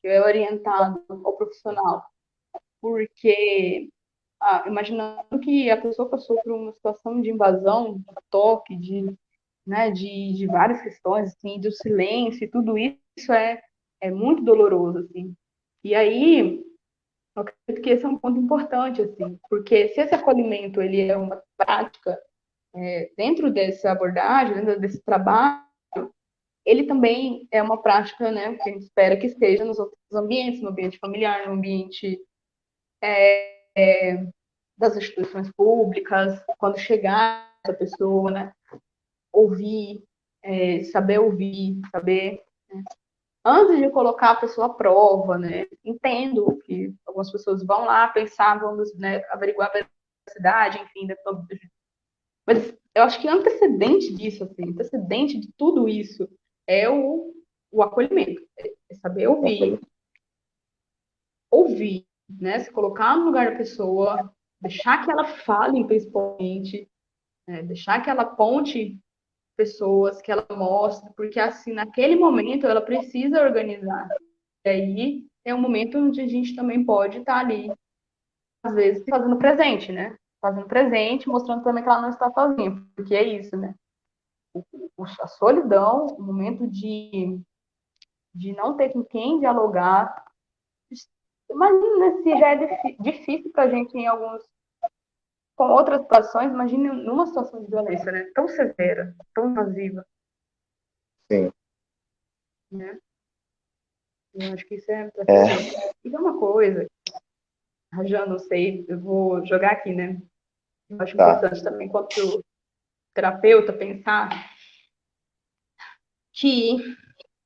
que é orientado ao profissional, porque imaginando que a pessoa passou por uma situação de invasão, de toque, né, de várias questões, assim, do silêncio, e tudo isso é muito doloroso, assim. E aí, eu acredito que esse é um ponto importante, assim, porque se esse acolhimento, ele é uma prática dentro dessa abordagem, dentro desse trabalho, ele também é uma prática, né, que a gente espera que esteja nos outros ambientes, no ambiente familiar, no ambiente das instituições públicas, quando chegar essa pessoa, né, ouvir, saber ouvir, saber, né, antes de colocar a pessoa à prova, né? Entendo que algumas pessoas vão lá pensar, vão, né, averiguar a veracidade, enfim, mas eu acho que antecedente disso, assim, antecedente de tudo isso é o acolhimento, é saber ouvir, né? Se colocar no lugar da pessoa, deixar que ela fale, principalmente, né? Deixar que ela aponte pessoas, que ela mostre, porque assim, naquele momento ela precisa organizar. E aí é um momento onde a gente também pode estar ali, às vezes, fazendo presente, né? Fazendo presente, mostrando também que ela não está sozinha, porque é isso, né? A solidão, o momento de não ter com quem dialogar. Imagina, né, se já é difícil para a gente em alguns, com outras situações, imagine numa situação de violência, né? Tão severa, tão invasiva, Sim. né? Eu acho que isso é para É, saber. E tem uma coisa, já não sei, eu vou jogar aqui, né? Eu acho tá. importante também, enquanto terapeuta, pensar que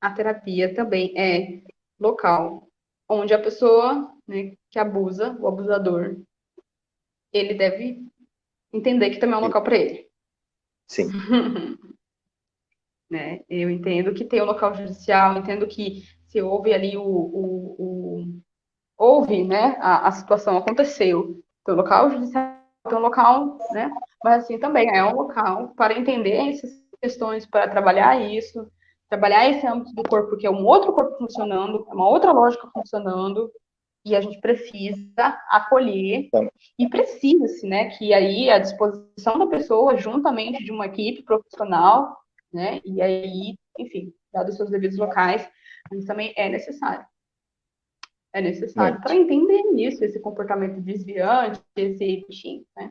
a terapia também é local onde a pessoa, né, que abusa, o abusador, ele deve entender que também é um local para ele. Sim. Né? Eu entendo que tem o local judicial, entendo que se houve ali houve, né, a situação aconteceu. Tem o local judicial, tem um local, né, mas assim também é um local para entender essas questões, para trabalhar isso, trabalhar esse âmbito do corpo, que é um outro corpo funcionando, é uma outra lógica funcionando, e a gente precisa acolher Então, e precisa-se, né, que aí a disposição da pessoa, juntamente de uma equipe profissional, né, e aí, enfim, dados os seus devidos locais, isso também é necessário. É necessário para muito. entender isso, esse comportamento desviante, esse bichinho, né?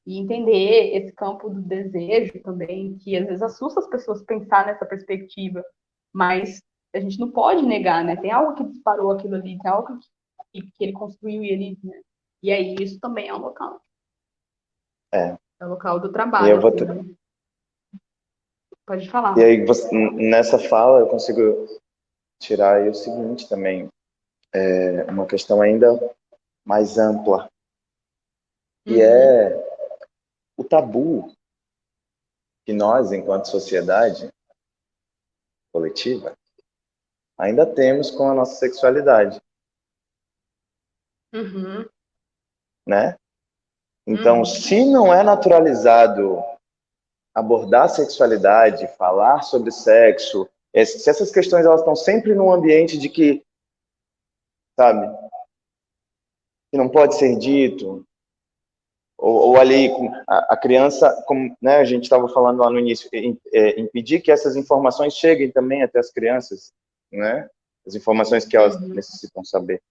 E entender esse campo do desejo também, que às vezes assusta as pessoas pensar nessa perspectiva, mas a gente não pode negar, né? Tem algo que disparou aquilo ali, tem algo que ele construiu e ele, né? E aí isso também é um local. É. É o local do E trabalho, eu vou assim, né? Pode falar. E aí, nessa fala, eu consigo tirar aí o seguinte também, uma questão ainda mais ampla, que é o tabu que nós, enquanto sociedade coletiva, ainda temos com a nossa sexualidade, né? Então, se não é naturalizado abordar a sexualidade, falar sobre sexo, se essas questões elas estão sempre num ambiente de que, sabe, que não pode ser dito, ou ali a criança, como, né, a gente estava falando lá no início, impedir que essas informações cheguem também até as crianças, né? As informações que elas necessitam saber.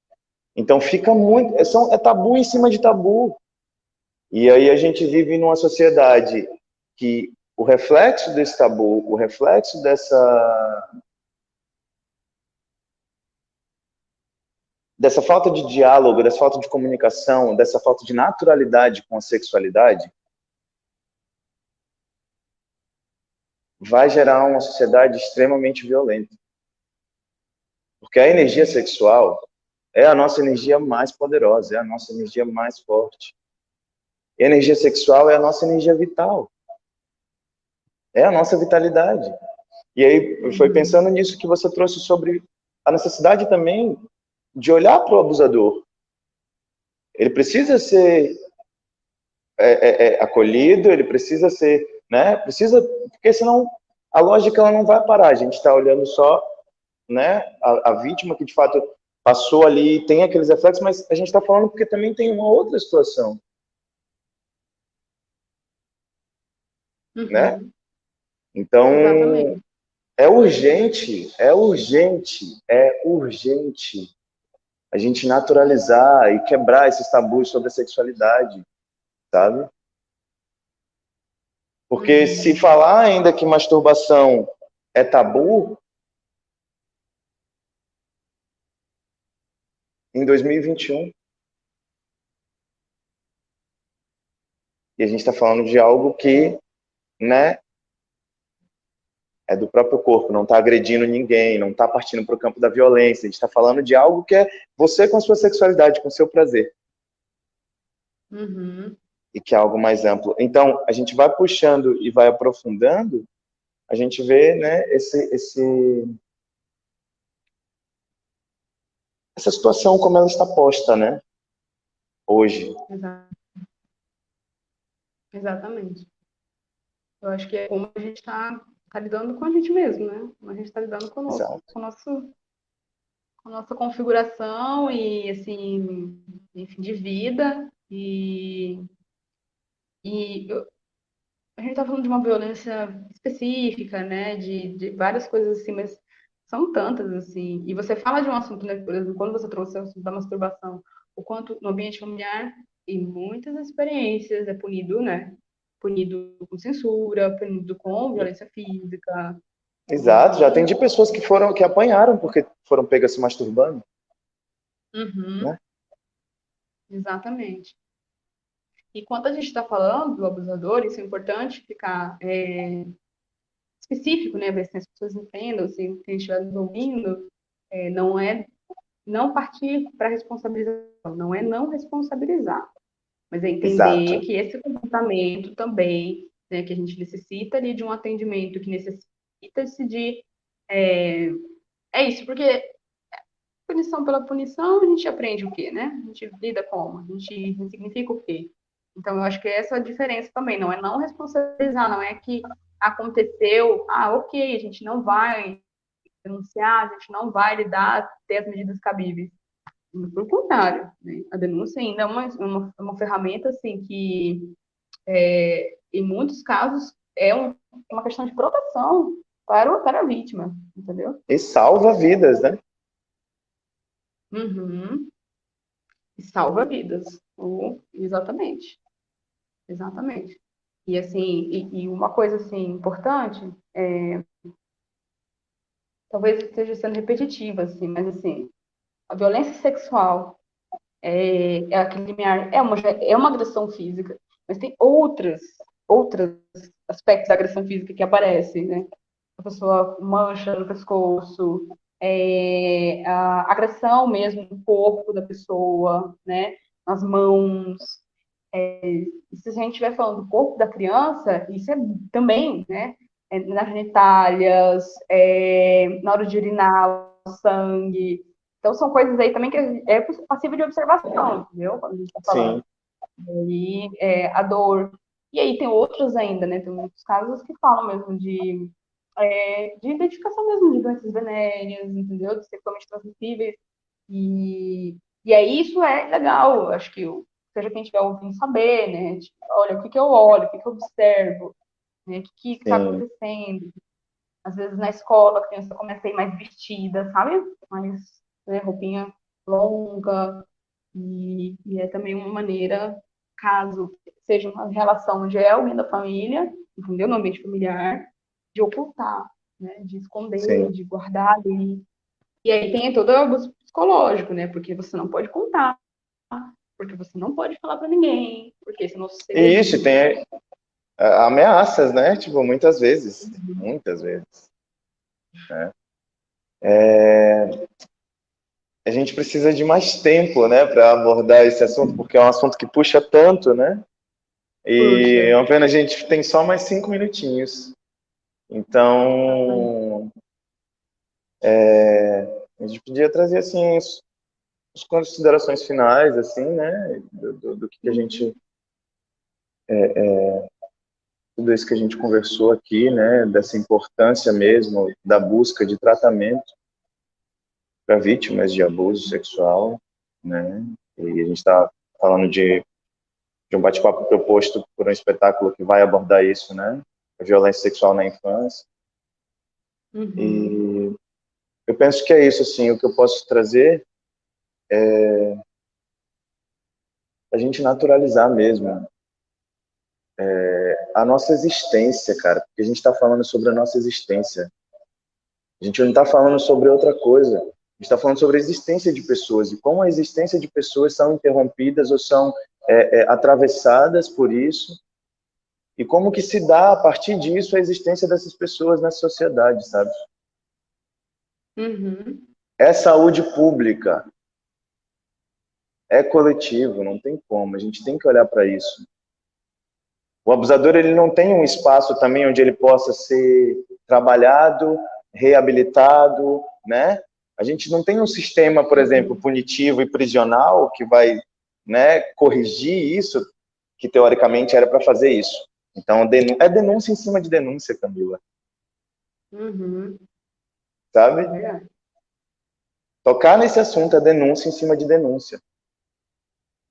Então fica muito, é tabu em cima de tabu. E aí a gente vive numa sociedade que o reflexo desse tabu, o reflexo dessa falta de diálogo, dessa falta de comunicação, dessa falta de naturalidade com a sexualidade, vai gerar uma sociedade extremamente violenta. Porque a energia sexual é a nossa energia mais poderosa, é a nossa energia mais forte. E a energia sexual é a nossa energia vital. É a nossa vitalidade. E aí foi pensando nisso que você trouxe sobre a necessidade também de olhar para o abusador. Ele precisa ser acolhido, ele precisa ser, né? Precisa, porque senão a lógica ela não vai parar. A gente está olhando só, né? A vítima que de fato passou ali, tem aqueles reflexos, mas a gente está falando porque também tem uma outra situação, né? Então, Exatamente. é urgente a gente naturalizar e quebrar esses tabus sobre a sexualidade, sabe? Porque se falar ainda que masturbação é tabu, em 2021, e a gente está falando de algo que, né, é do próprio corpo, não está agredindo ninguém, não está partindo para o campo da violência, a gente está falando de algo que é você com a sua sexualidade, com o seu prazer. E que é algo mais amplo. Então, a gente vai puxando e vai aprofundando, a gente vê, né, essa situação como ela está posta, né, hoje. Exatamente. Eu acho que é como a gente está lidando com a gente mesmo, né? Como a gente está lidando com a nossa configuração e, assim, enfim, de vida. A gente está falando de uma violência específica, né? De várias coisas assim, mas são tantas, assim. E você fala de um assunto, né? Por exemplo, quando você trouxe o assunto da masturbação, o quanto no ambiente familiar, em muitas experiências, é punido, né? Punido com censura, punido com violência física. Exato, já atendi pessoas que apanharam porque foram pegas se masturbando. Né? Exatamente. E quando a gente está falando do abusador, isso é importante ficar específico, né? Ver se as pessoas entendam, se quem estiver nos ouvindo, não partir para responsabilização, não é não responsabilizar, mas é entender Exato. que esse comportamento também, né, que a gente necessita ali de um atendimento, que necessita-se de... É isso, porque punição pela punição, a gente aprende o quê, né? A gente lida como? A gente significa o quê? Então, eu acho que essa é a diferença também, não é não responsabilizar, não é que aconteceu, ok, a gente não vai denunciar, a gente não vai lidar, ter as medidas cabíveis. Pelo contrário, né? A denúncia ainda é uma ferramenta assim, que, em muitos casos, é uma questão de proteção para a vítima, entendeu? E salva vidas, né? E salva vidas. Exatamente. exatamente. E assim, e uma coisa assim importante, talvez esteja sendo repetitiva, assim, mas assim, a violência sexual é aquele limiar, é uma agressão física, mas tem outros aspectos da agressão física que aparecem, né? A pessoa mancha no pescoço, a agressão mesmo no corpo da pessoa, né? Nas mãos. E se a gente estiver falando do corpo da criança, isso é também, né? Nas genitálias, na hora de urinar, sangue. Então, são coisas aí também que é passível de observação, entendeu? Quando a gente está falando. Sim, E a dor. E aí tem outros ainda, né? Tem muitos casos que falam mesmo de identificação mesmo de doenças venéreas, entendeu? De sexualmente transmissíveis. E aí isso é legal, acho que seja quem estiver ouvindo saber, né? Tipo, olha, o que que eu olho, o que que eu observo, né? O que que está sim, acontecendo. Às vezes na escola a criança começa a ir mais vestida, sabe? Mais, né, roupinha longa. E é também uma maneira, caso seja uma relação onde é alguém da família, entendeu? No ambiente familiar, de ocultar, né? De esconder, sim. de guardar ali. E aí tem todo o abuso psicológico, né? Porque você não pode contar, porque você não pode falar para ninguém, porque senão o E isso, segredo. tem ameaças, né? Tipo, muitas vezes, né? A gente precisa de mais tempo, né, para abordar esse assunto, porque é um assunto que puxa tanto, né? Puxa, E é uma pena a gente tem só mais 5 minutinhos. Então, a gente podia trazer, assim, as considerações finais, assim, né, do que a gente, tudo isso que a gente conversou aqui, né, dessa importância mesmo da busca de tratamento para vítimas de abuso sexual, né, e a gente está falando de um bate-papo proposto por um espetáculo que vai abordar isso, né, a violência sexual na infância. uhum, E eu penso que é isso, assim, o que eu posso trazer é a gente naturalizar mesmo a nossa existência, cara, porque a gente está falando sobre a nossa existência. A gente não está falando sobre outra coisa. A gente está falando sobre a existência de pessoas e como a existência de pessoas são interrompidas ou são atravessadas por isso e como que se dá a partir disso a existência dessas pessoas na sociedade, sabe? uhum, É saúde pública, é coletivo, não tem como. A gente tem que olhar para isso. O abusador, ele não tem um espaço também onde ele possa ser trabalhado, reabilitado, né? A gente não tem um sistema, por exemplo, punitivo e prisional que vai, né, corrigir isso, que teoricamente era para fazer isso. Então, é denúncia em cima de denúncia, Camila, uhum, sabe? é verdade. Tocar nesse assunto é denúncia em cima de denúncia.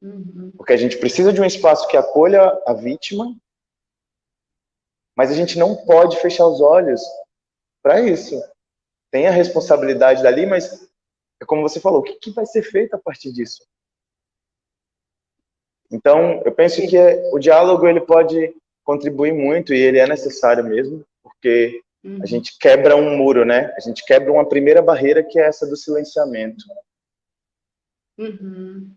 Uhum, Porque a gente precisa de um espaço que acolha a vítima, mas a gente não pode fechar os olhos para isso. Tem a responsabilidade dali, mas é como você falou, o que vai ser feito a partir disso? Então, eu penso que o diálogo ele pode contribuir muito e ele é necessário mesmo, porque a uhum, gente quebra um muro, né? A gente quebra uma primeira barreira que é essa do silenciamento. uhum.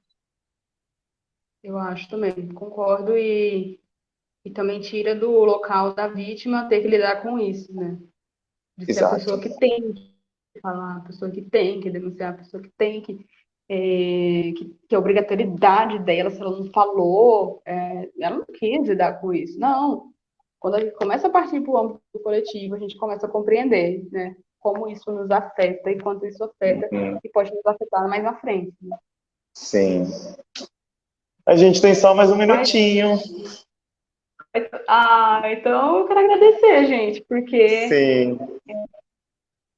Eu acho também, concordo, e também tira do local da vítima ter que lidar com isso, né? De ser a Exato. pessoa que tem que falar, a pessoa que tem que denunciar, a pessoa que tem que a obrigatoriedade dela, se ela não falou, ela não quis lidar com isso. Não. Quando a gente começa a partir para o âmbito coletivo, a gente começa a compreender, né? Como isso nos afeta e quanto isso afeta Uhum. e pode nos afetar mais na frente. Né? Sim. A gente tem só mais um Mas, minutinho. então eu quero agradecer, gente, porque Sim.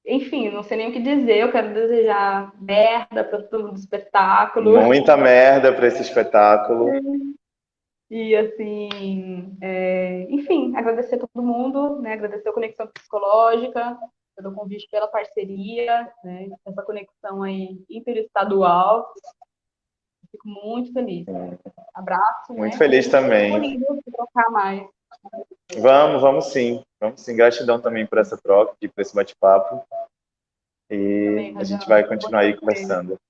enfim, não sei nem o que dizer. Eu quero desejar merda para todo mundo do espetáculo. Muita merda para esse espetáculo. E assim, enfim, agradecer a todo mundo, né? Agradecer a Conexão Psicológica pelo convite, pela parceria, né? Essa conexão aí interestadual. Fico muito feliz. Abraço, Muito né? feliz também. Disponível para trocar mais. Vamos sim. Vamos sim. Gratidão também por essa troca, por esse bate-papo. E Também, a gente Rajão. vai continuar aí Bom dia. conversando.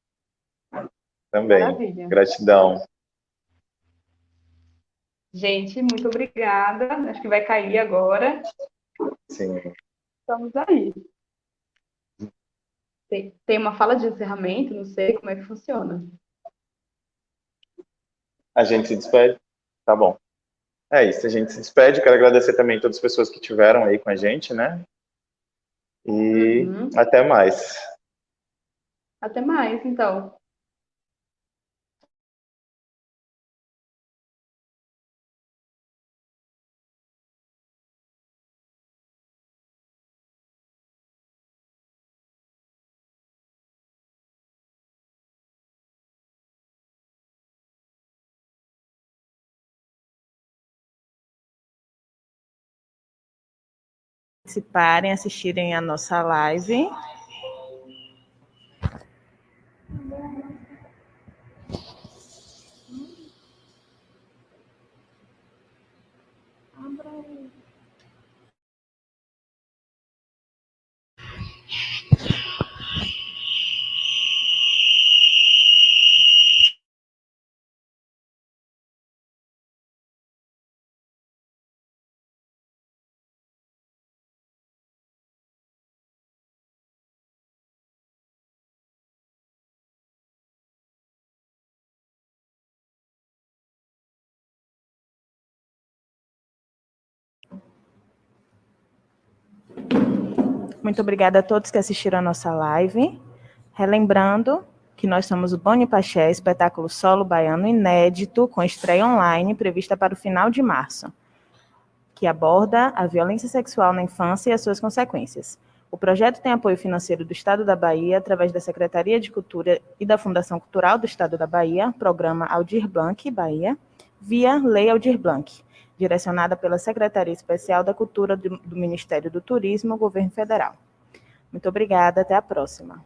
Também. Maravilha. Gratidão. Gente, muito obrigada. Acho que vai cair agora. Sim. Estamos aí. Tem uma fala de encerramento, não sei como é que funciona. A gente se despede? Tá bom. É isso, a gente se despede. Quero agradecer também a todas as pessoas que estiveram aí com a gente, né? E até mais. Até mais, então. Participarem, assistirem a nossa live. Muito obrigada a todos que assistiram a nossa live. Relembrando que nós somos o Boni Paché, espetáculo solo baiano inédito, com estreia online, prevista para o final de março, que aborda a violência sexual na infância e as suas consequências. O projeto tem apoio financeiro do Estado da Bahia, através da Secretaria de Cultura e da Fundação Cultural do Estado da Bahia, programa Aldir Blanc, Bahia, via Lei Aldir Blanc, direcionada pela Secretaria Especial da Cultura do Ministério do Turismo, Governo Federal. Muito obrigada, até a próxima.